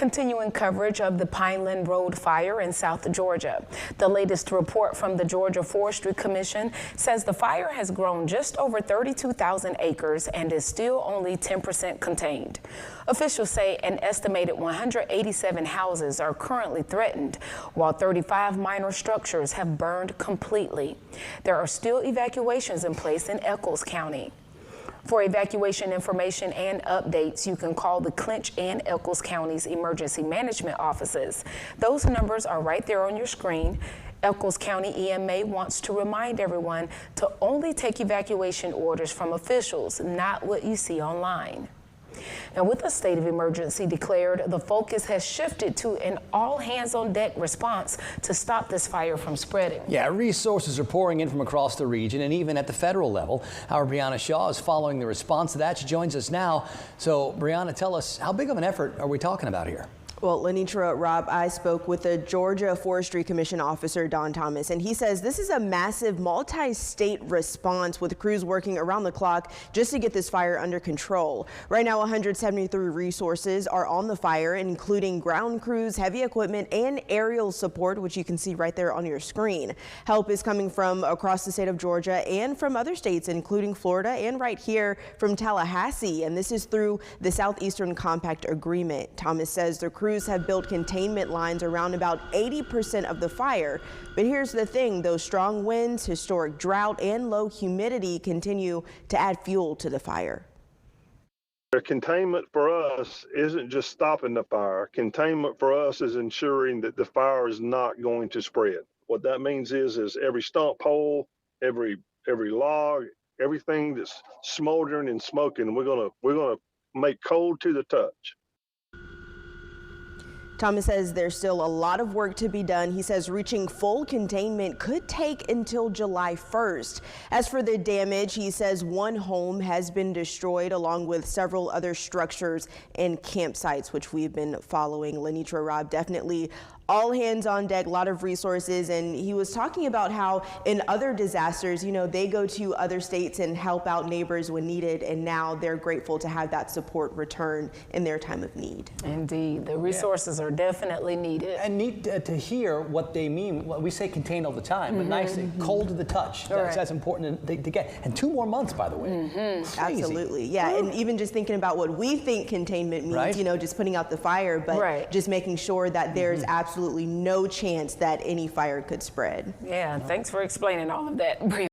Continuing coverage of the Pineland Road fire in South Georgia. The latest report from the Georgia Forestry Commission says the fire has grown just over 32,000 acres and is still only 10% contained. Officials say an estimated 187 houses are currently threatened, while 35 minor structures have burned completely. There are still evacuations in place in Echols County. For evacuation information and updates, you can call the Clinch and Echols County's emergency management offices. Those numbers are right there on your screen. Echols County EMA wants to remind everyone to only take evacuation orders from officials, not what you see online. Now, with a state of emergency declared, the focus has shifted to an all-hands-on-deck response to stop this fire from spreading. Yeah, resources are pouring in from across the region and even at the federal level. Our Brianna Shaw is following the response to that. She joins us now. So, Brianna, tell us, how big of an effort are we talking about here? Well, Lenitra, Rob, I spoke with the Georgia Forestry Commission officer, Don Thomas, and he says this is a massive multi-state response with crews working around the clock just to get this fire under control. Right now, 173 resources are on the fire, including ground crews, heavy equipment, and aerial support, which you can see right there on your screen. Help is coming from across the state of Georgia and from other states, including Florida and right here from Tallahassee, and this is through the Southeastern Compact Agreement. Thomas says the crews have built containment lines around about 80% of the fire. But here's the thing, those strong winds, historic drought, and low humidity continue to add fuel to the fire. Containment for us isn't just stopping the fire. Containment for us is ensuring that the fire is not going to spread. What that means is every stump pole, every log, everything that's smoldering and smoking, we're gonna make cold to the touch. Thomas says there's still a lot of work to be done. He says reaching full containment could take until July 1st. As for the damage, he says one home has been destroyed along with several other structures and campsites, which we've been following. Lenitra, Rob, definitely all hands on deck, a lot of resources. And he was talking about how in other disasters, you know, they go to other states and help out neighbors when needed. And now they're grateful to have that support return in their time of need. Indeed. The resources are definitely needed. And need to hear what they mean. Well, we say contain all the time, but nice, cold to the touch. That's important to get. And 2 more months, by the way. Absolutely. Yeah. And even just thinking about what we think containment means, you know, just putting out the fire, but just making sure that there's absolutely no chance that any fire could spread. Yeah. Thanks for explaining all of that, Brianna.